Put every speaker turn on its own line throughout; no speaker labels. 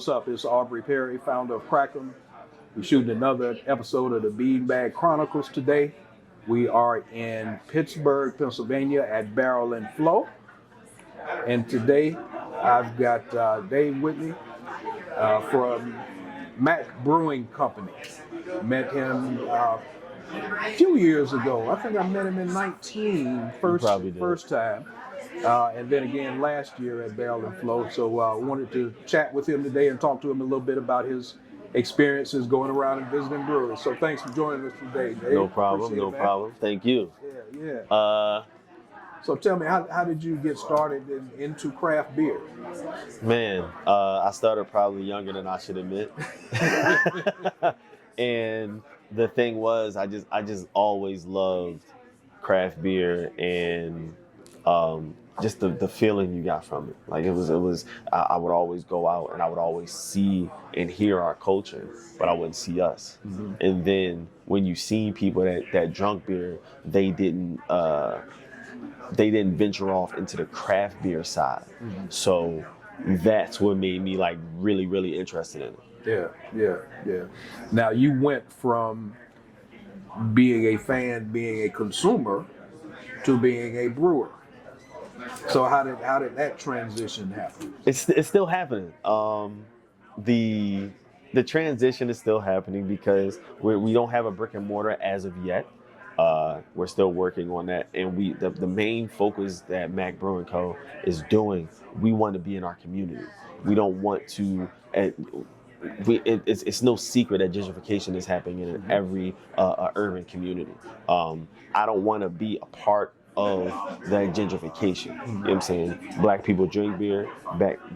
what's up? It's Aubrey Perry, founder of Crackham. We're shooting another episode of the Beanbag Chronicles today. We are in Pittsburgh, Pennsylvania at Barrel and Flow. And today I've got Dave with me from Mack Brewing Company. Met him a few years ago. I think I met him in 19, first time. And then again last year at Barrel and Flow. So I wanted to chat with him today and talk to him a little bit about his experiences going around and visiting breweries. So thanks for joining us today, Dave.
No problem, no problem. Thank you.
Yeah. So tell me, how did you get started into craft beer?
Man, I started probably younger than I should admit. And the thing was, I just always loved craft beer and just the feeling you got from it. Like it was. I would always go out and I would always see and hear our culture, but I wouldn't see us. Mm-hmm. And then when you see people that drunk beer, they didn't venture off into the craft beer side. Mm-hmm. So that's what made me like really, really interested in it.
Yeah. Now you went from being a fan, being a consumer, to being a brewer. So how did that transition happen?
It's still happening. The transition is still happening because we don't have a brick and mortar as of yet. We're still working on that, and the main focus that Mack Brewing Co. is doing, we want to be in our community. We don't want to. It's no secret that gentrification is happening in every urban community. I don't want to be a part of that gentrification. You know what I'm saying? Black people drink beer,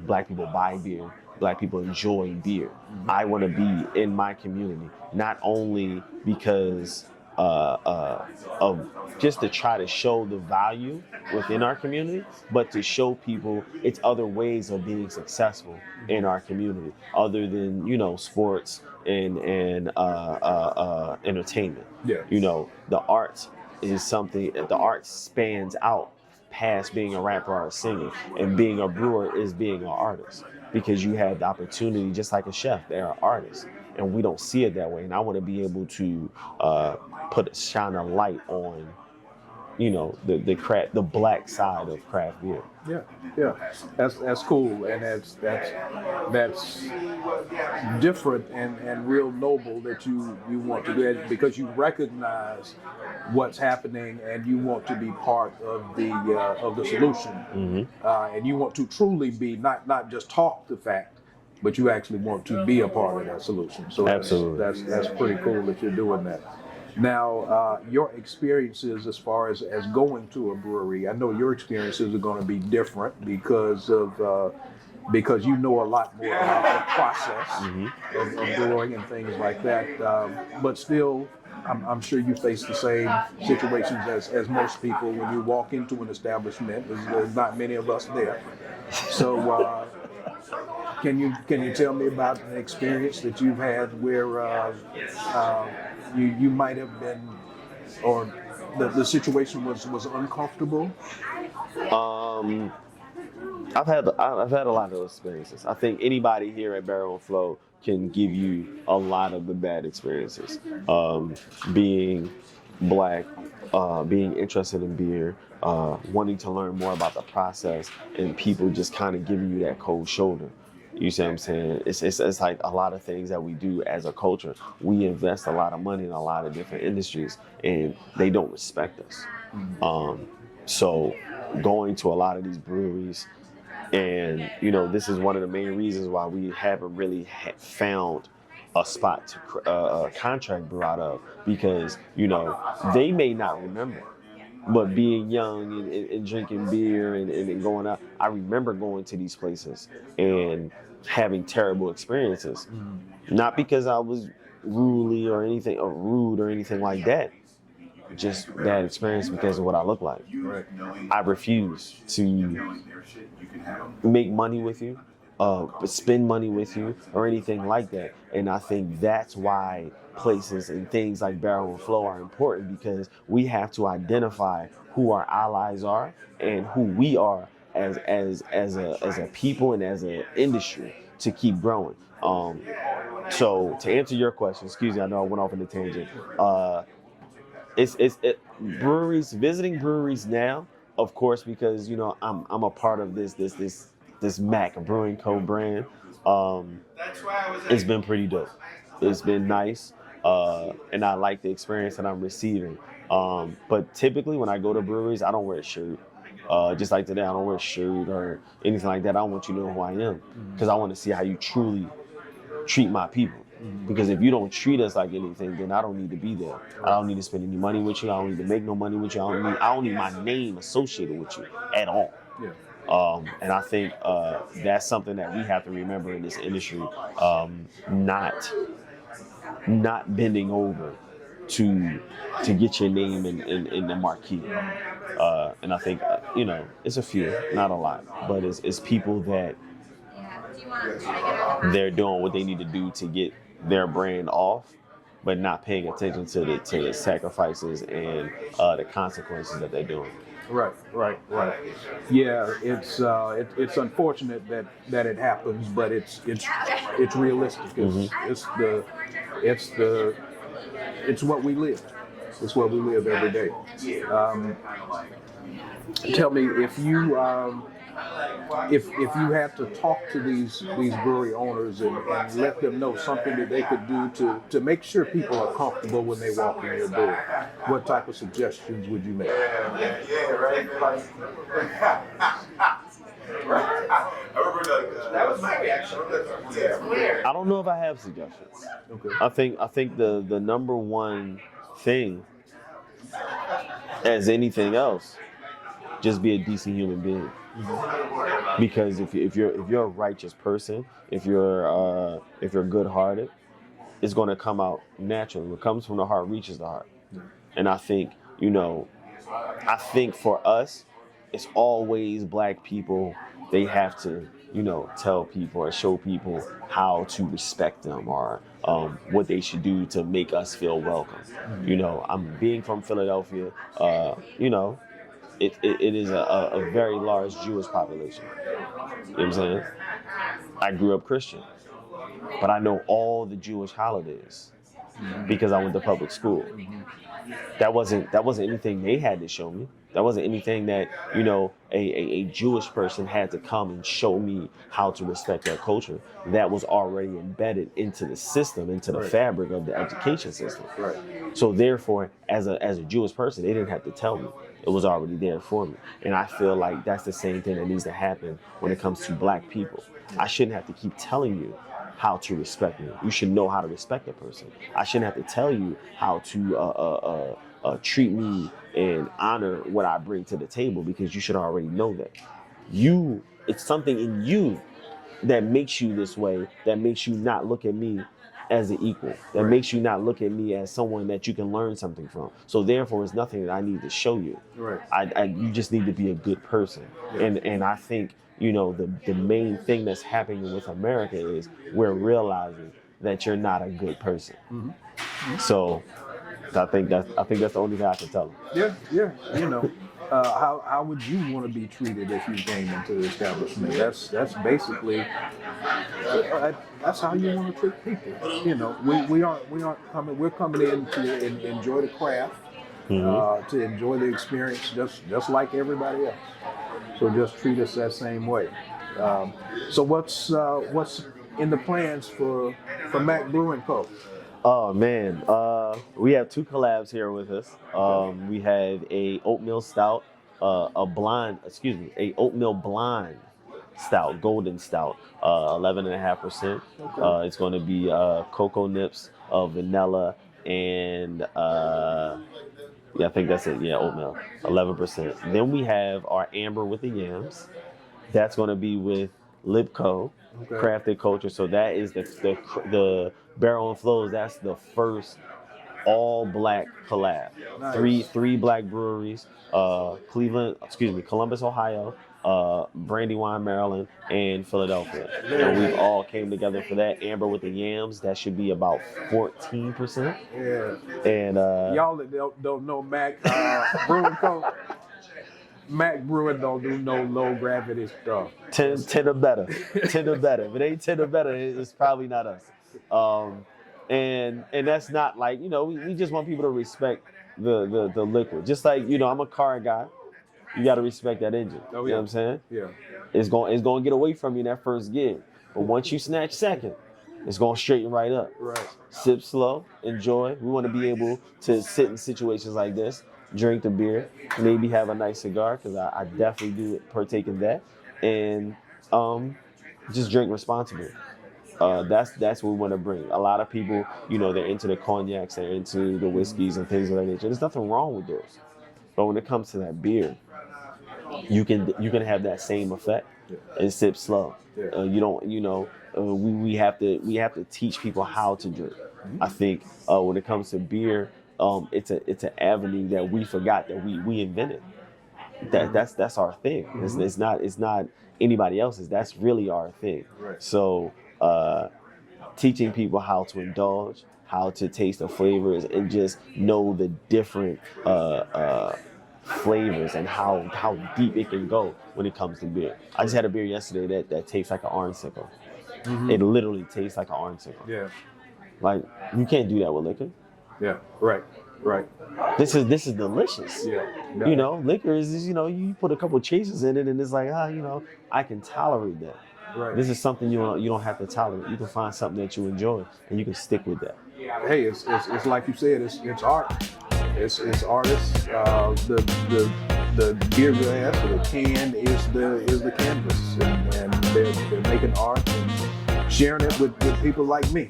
black people buy beer, black people enjoy beer. I want to be in my community, not only because of just to try to show the value within our community, but to show people it's other ways of being successful in our community other than, sports and entertainment.
Yeah.
The arts is something, the art spans out past being a rapper or a singer, and being a brewer is being an artist, because you have the opportunity, just like a chef, they're an artist, and we don't see it that way. And I want to be able to shine a light on, the black side of craft beer.
Yeah, that's cool, and that's different and real noble that you want to do that, because you recognize what's happening and you want to be part of the solution. Mm-hmm. And you want to truly be not just talk the fact, but you actually want to be a part of that solution. So
absolutely,
that's pretty cool that you're doing that. Now, your experiences as far as going to a brewery, I know your experiences are going to be different because you know a lot more about the process of brewing and things like that. But still, I'm sure you face the same situations as most people when you walk into an establishment. There's not many of us there. So can you tell me about an experience that you've had where you might have been, or the situation was uncomfortable?
I've had a lot of those experiences. I think anybody here at Barrel and Flow can give you a lot of the bad experiences. Being black, being interested in beer, wanting to learn more about the process, and people just kind of giving you that cold shoulder. You see what I'm saying? It's like a lot of things that we do as a culture. We invest a lot of money in a lot of different industries, and they don't respect us. So going to a lot of these breweries, and this is one of the main reasons why we haven't really found a spot to contract brew out of, because they may not remember. But being young and drinking beer and going out, I remember going to these places and having terrible experiences. Not because I was rude or anything like that. Just bad experience because of what I look like.
Right.
I refuse to make money with you, spend money with you, or anything like that. And I think that's why places and things like Barrel and Flow are important, because we have to identify who our allies are and who we are as a people and as an industry. to keep growing. So to answer your question, excuse me, I know I went off on a tangent. Breweries, visiting breweries now, of course, because I'm a part of this Mack Brewing Co. brand. It's been pretty dope. It's been nice, and I like the experience that I'm receiving. But typically, when I go to breweries, I don't wear a shirt. Just like today, I don't wear a shirt or anything like that. I want you to know who I am because I want to see how you truly treat my people. Because if you don't treat us like anything, then I don't need to be there. I don't need to spend any money with you. I don't need to make no money with you. I don't need my name associated with you at all.
Yeah.
And I think that's something that we have to remember in this industry. Not bending over to get your name in the marquee. And I think it's a few, not a lot, but it's people that they're doing what they need to do to get their brand off, but not paying attention to the sacrifices and the consequences that they're doing.
Right. Yeah, it's unfortunate that it happens, but it's realistic. It's what we live. It's what we live every day. Tell me if you had to talk to these brewery owners and let them know something that they could do to make sure people are comfortable when they walk in your door, what type of suggestions would you make?
I don't know if I have suggestions.
Okay.
I think the number one thing, as anything else, just be a decent human being. Because if you're a righteous person, if you're good-hearted, it's going to come out naturally. What comes from the heart reaches the heart. And I think for us, it's always black people. They have to tell people or show people how to respect them or what they should do to make us feel welcome. I'm being from Philadelphia. It is a very large Jewish population. You know what I'm saying? I grew up Christian, but I know all the Jewish holidays because I went to public school. That wasn't anything they had to show me. That wasn't anything that a Jewish person had to come and show me how to respect their culture. That was already embedded into the system, into the fabric of the education system.
Right.
So therefore, as a Jewish person, they didn't have to tell me. It was already there for me. And I feel like that's the same thing that needs to happen when it comes to black people. I shouldn't have to keep telling you how to respect me. You should know how to respect a person. I shouldn't have to tell you how to treat me and honor what I bring to the table because you should already know that. It's something in you that makes you this way, that makes you not look at me as an equal, that makes you not look at me as someone that you can learn something from. So therefore, it's nothing that I need to show you.
Right.
You just need to be a good person. And I think, the main thing that's happening with America is we're realizing that you're not a good person. So I think that's the only thing I can tell them.
Yeah. How would you want to be treated if you came into the establishment? That's basically that's how you want to treat people. We aren't coming. We're coming in to enjoy the craft, to enjoy the experience, just like everybody else. So just treat us that same way. So what's in the plans for Mack Brewing Co.?
Oh man, we have two collabs here with us. We have a oatmeal stout, a oatmeal blind stout, golden stout, 11.5%. It's going to be cocoa nips, vanilla, and I think that's it. Yeah, oatmeal, 11%. Then we have our amber with the yams. That's going to be with Lipco, crafted culture. So that is the Barrel and Flows. That's the first all black collab.
Nice.
Three black breweries. Columbus, Ohio, Brandywine, Maryland, and Philadelphia. And we've all came together for that. Amber with the yams. That should be about 14%.
Yeah.
And
y'all that don't know Mack Brewing Co. Mack Brewing don't do no low gravity stuff.
10 or better. 10 or better. If it ain't 10 or better, it's probably not us. And that's not like, we just want people to respect the liquid. Just like, I'm a car guy. You got to respect that engine.
Oh, yeah.
You know what I'm saying?
Yeah.
It's going to get away from you in that first gear. But once you snatch second, it's going to straighten right up.
Right.
Sip slow, enjoy. We want to be able to sit in situations like this, drink the beer, maybe have a nice cigar, because I definitely do partake in that, and just drink responsibly. That's what we want to bring. A lot of people, they're into the cognacs, they're into the whiskeys and things of that nature. There's nothing wrong with those, but when it comes to that beer, you can have that same effect and sip slow.
Yeah.
We have to teach people how to drink. I think when it comes to beer, it's an avenue that we forgot that we invented. That's our thing. It's not anybody else's. That's really our thing.
Right.
So teaching people how to indulge, how to taste the flavors, and just know the different flavors and how deep it can go when it comes to beer. I just had a beer yesterday that tastes like an orange sickle. Mm-hmm. It literally tastes like an orange sickle.
Yeah.
Like, you can't do that with liquor.
Yeah. Right.
This is delicious.
Yeah.
Liquor is you put a couple chasers in it and it's like, I can tolerate that.
Right.
This is something you don't have to tolerate. You can find something that you enjoy and you can stick with that.
Hey, it's like you said, it's art. It's artists. The beer glass or the can is the canvas, and they're making art and sharing it with people like me.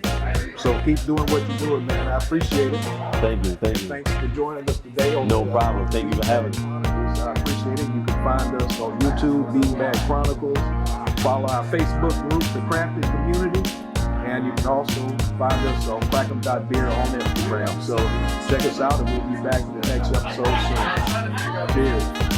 So keep doing what you're doing, man. I appreciate it.
Thank you.
Thanks for joining us today.
No problem. Thank you for having me.
I appreciate it. You can find us on YouTube, Being Bad Chronicles. Follow our Facebook group, The Crafted Community. And you can also find us on crackem.beer on Instagram. So check us out, and we'll be back in the next episode soon. Cheers.